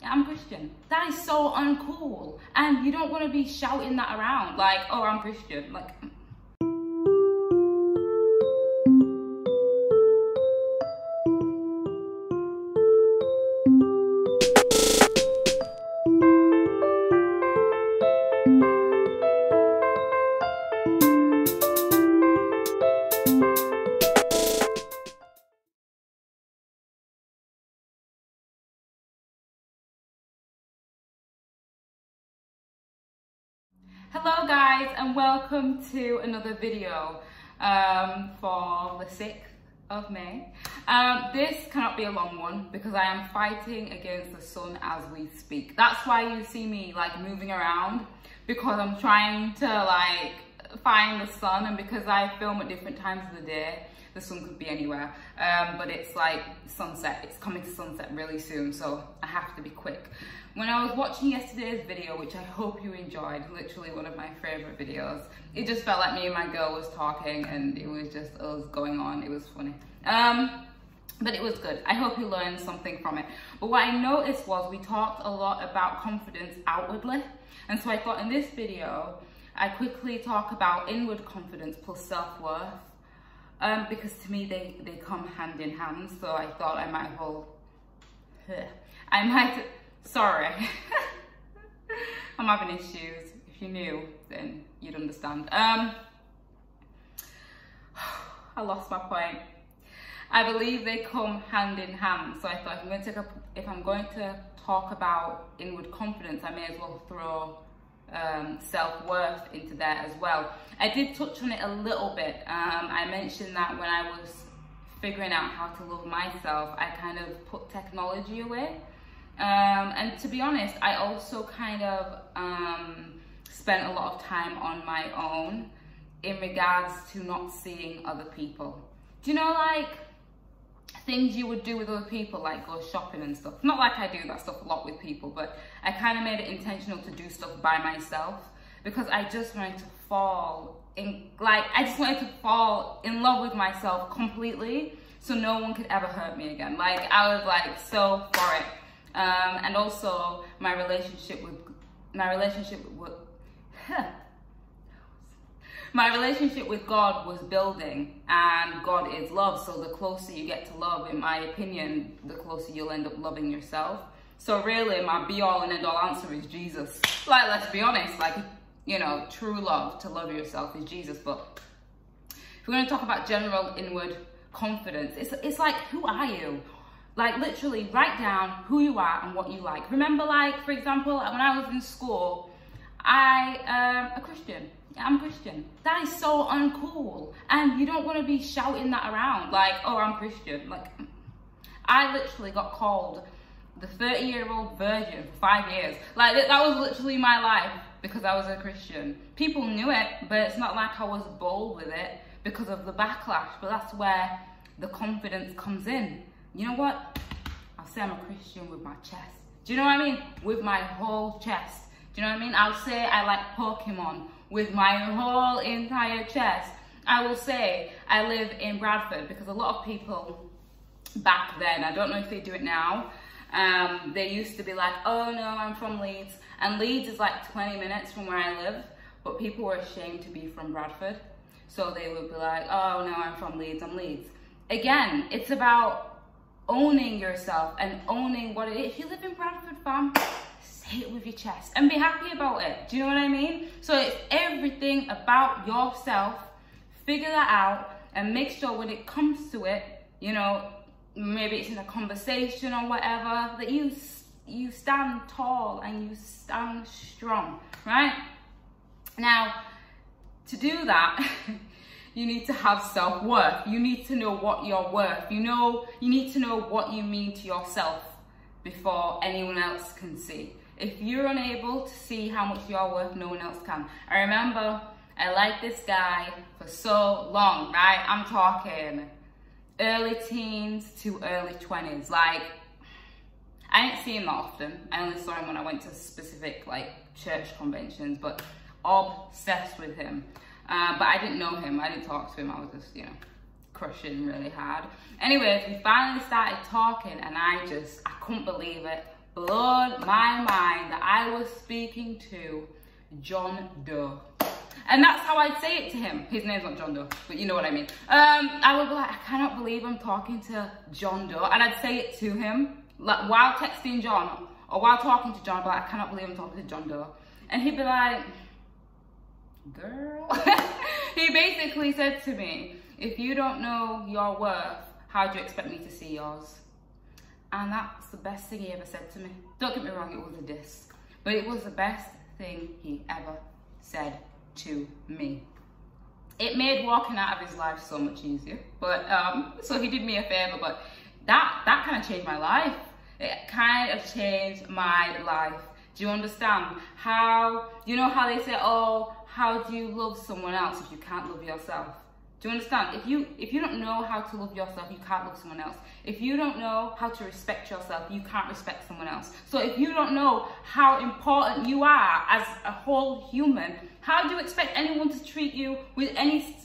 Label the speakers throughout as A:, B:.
A: I'm Christian. That is so uncool. And you don't want to be shouting that around like, oh, I'm Christian. Like, hello guys, and welcome to another video for the 6th of May. This cannot be a long one because I am fighting against the sun as we speak. That's why you see me like moving around, because I'm trying to like find the sun, and because I film at different times of the day, the sun could be anywhere. But it's like sunset, it's coming to sunset really soon, so I have to be quick. When I was watching yesterday's video, which I hope you enjoyed, literally one of my favorite videos, it just felt like me and my girl was talking, and it was just us going on. It was funny. But it was good. I hope you learned something from it. But what I noticed was we talked a lot about confidence outwardly. And so I thought in this video, I quickly talk about inward confidence plus self-worth. Because to me, they come hand in hand. So I thought I might sorry, I'm having issues. If you knew, then you'd understand. I lost my point. I believe they come hand in hand. So I thought if I'm going to talk about inward confidence, I may as well throw self-worth into there as well. I did touch on it a little bit. I mentioned that when I was figuring out how to love myself, I kind of put technology away. And to be honest, I also kind of spent a lot of time on my own in regards to not seeing other people. Do you know, like things you would do with other people, like go shopping and stuff? Not like I do that stuff a lot with people, but I kind of made it intentional to do stuff by myself because I just wanted to fall in, I just wanted to fall in love with myself completely, so no one could ever hurt me again. Like, I was like so for it. And also my relationship with God was building, and God is love. So the closer you get to love, in my opinion, the closer you'll end up loving yourself. So really, my be all and end all answer is Jesus. Like, let's be honest, like, you know, true love to love yourself is Jesus. But if we're going to talk about general inward confidence, it's like, who are you? Like, literally write down who you are and what you like. Remember, like, for example, when I was in school, I am a Christian. I'm Christian. That is so uncool. And you don't want to be shouting that around like, oh, I'm Christian. Like, I literally got called the 30-year-old virgin for 5 years. Like, that was literally my life because I was a Christian. People knew it, but it's not like I was bold with it because of the backlash. But that's where the confidence comes in. You know what? I'll say I'm a Christian with my chest. Do you know what I mean? With my whole chest. Do you know what I mean? I'll say I like Pokemon with my whole entire chest. I will say I live in Bradford because a lot of people back then, I don't know if they do it now, they used to be like, oh no, I'm from Leeds. And Leeds is like 20 minutes from where I live, but people were ashamed to be from Bradford. So they would be like, oh no, I'm from Leeds, I'm Leeds. Again, it's about owning yourself and owning what it is. If you live in Bradford, fam, say it with your chest and be happy about it. Do you know what I mean? So it's everything about yourself. Figure that out and make sure when it comes to it, you know, maybe it's in a conversation or whatever, that you stand tall and you stand strong, right? Now, to do that, you need to have self-worth. You need to know what you're worth. You need to know what you mean to yourself before anyone else can see. If you're unable to see how much you're worth, no one else can. I remember I liked this guy for so long, right? I'm talking early teens to early 20s. Like, I didn't see him that often. I only saw him when I went to specific like church conventions, but obsessed with him. But I didn't know him, I didn't talk to him, I was just, you know, crushing really hard. Anyways, we finally started talking and I couldn't believe it. blown my mind that I was speaking to John Doe. And that's how I'd say it to him. His name's not John Doe, but you know what I mean. I would be like, I cannot believe I'm talking to John Doe. And I'd say it to him, like while texting John, or while talking to John, I'd be like, I cannot believe I'm talking to John Doe. And he'd be like, girl. He basically said to me, if you don't know your worth, how do you expect me to see yours? And that's the best thing he ever said to me. Don't get me wrong, it was a diss. But it was the best thing he ever said to me. It made walking out of his life so much easier. But so he did me a favor, but that kind of changed my life. It kind of changed my life. Do you understand? How, you know how they say, oh, how do you love someone else if you can't love yourself? Do you understand? If you don't know how to love yourself, you can't love someone else. If you don't know how to respect yourself, you can't respect someone else. So if you don't know how important you are as a whole human, how do you expect anyone to treat you with any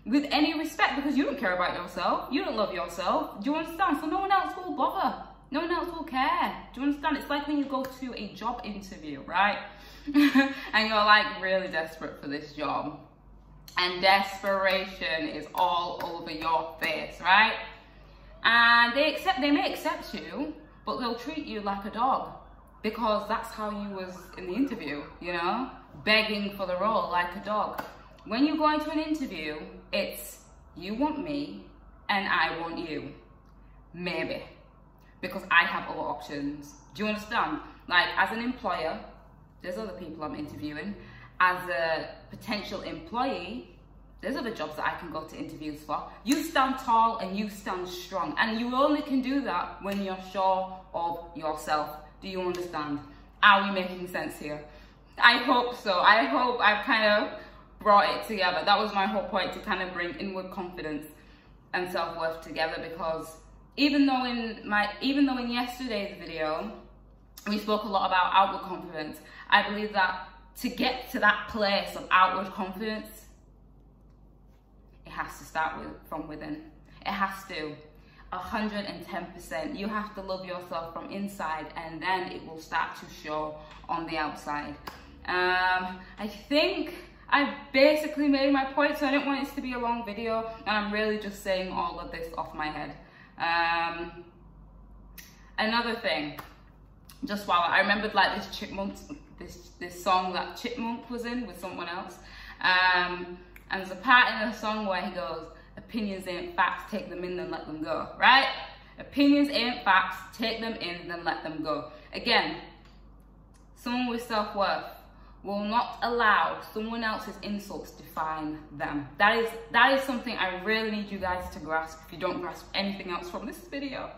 A: respect? Because you don't care about yourself. You don't love yourself. Do you understand? So no one else will bother. No one else will care. Do you understand? It's like when you go to a job interview, right? And you're like really desperate for this job. And desperation is all over your face, right? And they may accept you, but they'll treat you like a dog because that's how you was in the interview, you know? Begging for the role like a dog. When you go into an interview, it's you want me and I want you. Maybe. Because I have other options. Do you understand? Like, as an employer, there's other people I'm interviewing. As a potential employee, there's other jobs that I can go to interviews for. You stand tall and you stand strong. And you only can do that when you're sure of yourself. Do you understand? Are we making sense here? I hope so. I hope I've kind of brought it together. That was my whole point, to kind of bring inward confidence and self-worth together, because even though in yesterday's video, we spoke a lot about outward confidence, I believe that to get to that place of outward confidence, it has to start from within. It has to. 110%. You have to love yourself from inside, and then it will start to show on the outside. I think I basically made my point, so I didn't want it to be a long video, and I'm really just saying all of this off my head. Another thing, just while I remembered, like, this Chipmunk, this song that Chipmunk was in with someone else, and there's a part in the song where he goes, opinions ain't facts, take them in, then let them go, right? Opinions ain't facts, take them in, then let them go. Again, someone with self-worth will not allow someone else's insults define them. That is something I really need you guys to grasp if you don't grasp anything else from this video.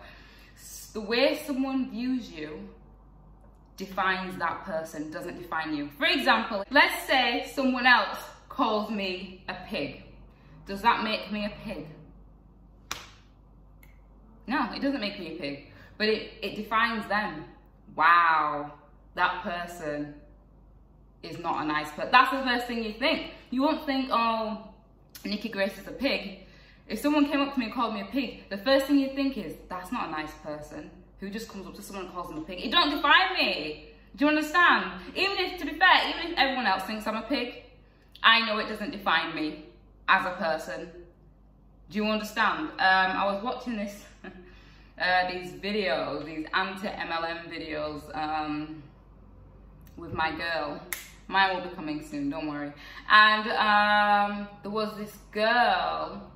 A: The way someone views you defines that person, doesn't define you. For example, let's say someone else calls me a pig. Does that make me a pig? No, it doesn't make me a pig, but it defines them. Wow, that person is not a nice person. That's the first thing you think. You won't think, oh, Nikki Grace is a pig. If someone came up to me and called me a pig, the first thing you think is, that's not a nice person who just comes up to someone and calls them a pig. It don't define me. Do you understand? Even if, to be fair, even if everyone else thinks I'm a pig, I know it doesn't define me as a person. Do you understand? I was watching this, these videos, these anti-MLM videos with my girl. Mine will be coming soon, don't worry. And there was this girl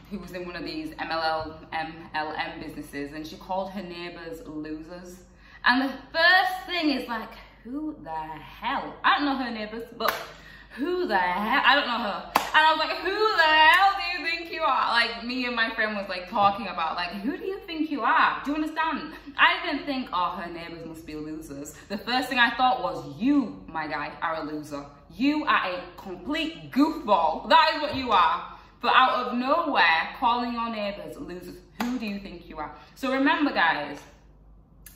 A: who was in one of these MLM businesses, and she called her neighbors losers. And the first thing is like, who the hell? I don't know her neighbors, but who the hell? I don't know her. And I was like, who the hell do you think you are? Like, me and my friend was like talking about, like, who do you think you are? Do you understand? I didn't think, oh, her neighbors must be losers. The first thing I thought was, you, my guy, are a loser. You are a complete goofball. That is what you are. But out of nowhere, calling your neighbors losers. Who do you think you are? So remember, guys,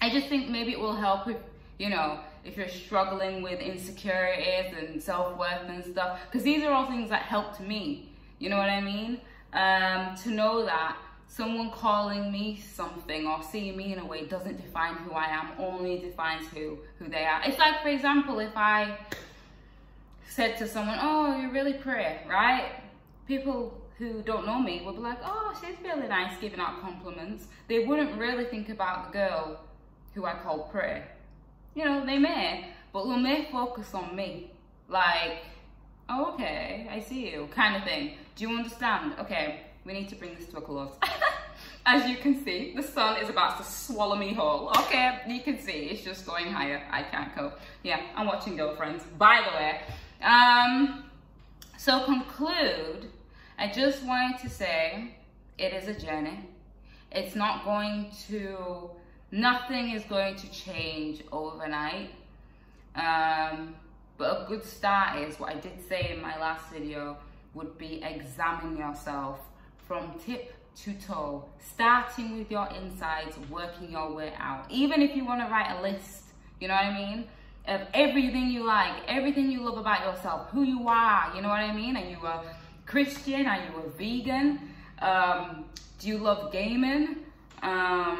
A: I just think maybe it will help with, you know, if you're struggling with insecurities and self-worth and stuff, because these are all things that helped me, you know what I mean? To know that someone calling me something or seeing me in a way doesn't define who I am, only defines who they are. It's like, for example, if I said to someone, oh, you're really pretty, right? People who don't know me would be like, oh, she's really nice, giving out compliments. They wouldn't really think about the girl who I call pretty. You know, they may, but they may focus on me. Like, oh, okay, I see you, kind of thing. Do you understand? Okay, we need to bring this to a close. As you can see, the sun is about to swallow me whole. Okay, you can see, it's just going higher. I can't cope. Yeah, I'm watching Girlfriends, by the way. So conclude, I just wanted to say, it is a journey. It's not going to, nothing is going to change overnight. But a good start is, what I did say in my last video, would be examine yourself from tip to toe, starting with your insides, working your way out. Even if you want to write a list, you know what I mean, of everything you like, everything you love about yourself, who you are, you know what I mean? Are you a Christian? Are you a vegan? Do you love gaming? I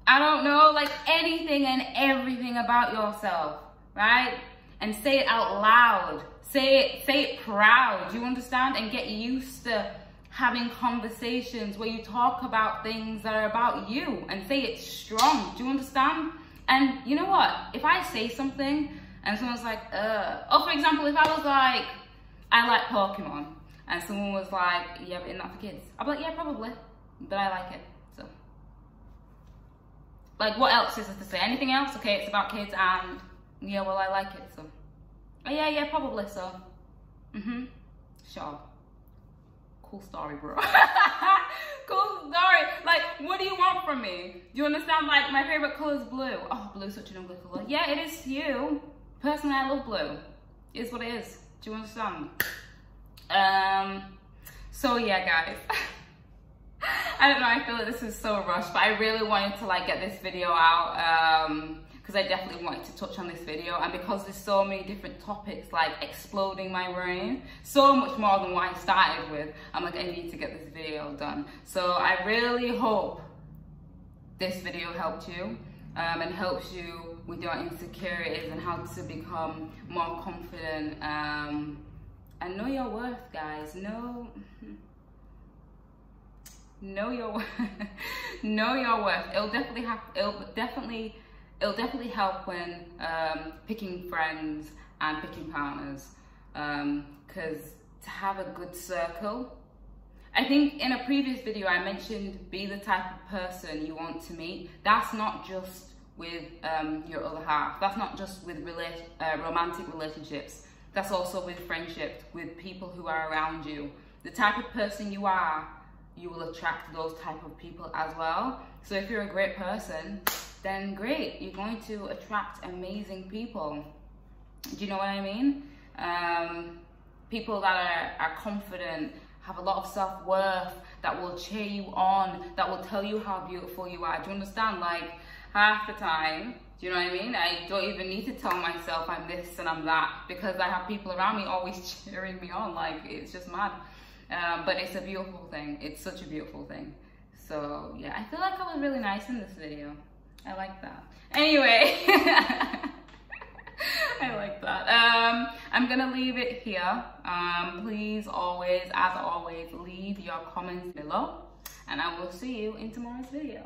A: don't know, like anything and everything about yourself, right? And say it out loud. Say it proud, you understand? And get used to having conversations where you talk about things that are about you and say it strong, do you understand? And you know what? If I say something and someone's like, or for example, if I was like, I like Pokemon, and someone was like, yeah, but isn't that for kids? I'd be like, yeah, probably, but I like it, so. Like, what else is there to say? Anything else? Okay, it's about kids, and yeah, well, I like it, so. Oh, yeah, probably, so. Sure. Cool story, bro. Cool story. Like, what do you want from me? Do you understand? Like, my favorite color is blue. Oh, blue's such an ugly color. Yeah, it is to you. Personally, I love blue. It is what it is. Do you understand? So yeah, guys. I don't know, I feel like this is so rushed, but I really wanted to like get this video out, because I definitely wanted to touch on this video, and because there's so many different topics like exploding my brain, so much more than what I started with, I'm like, I need to get this video done. So I really hope this video helped you, and helps you with your insecurities and how to become more confident, and know your worth, guys. Know your worth. Know your worth. It'll definitely help when picking friends and picking partners, because to have a good circle, I think in a previous video I mentioned be the type of person you want to meet. That's not just with your other half. That's not just with romantic relationships. That's also with friendships, with people who are around you. The type of person you are, you will attract those type of people as well. So if you're a great person, then great, you're going to attract amazing people. Do you know what I mean? People that are confident, have a lot of self-worth, that will cheer you on, that will tell you how beautiful you are. Do you understand? Like, half the time, do you know what I mean? I don't even need to tell myself I'm this and I'm that, because I have people around me always cheering me on. Like, it's just mad. But it's a beautiful thing. It's such a beautiful thing. So yeah, I feel like I was really nice in this video. I like that. Anyway, I like that. I'm gonna leave it here. Please always, as always, leave your comments below, and I will see you in tomorrow's video.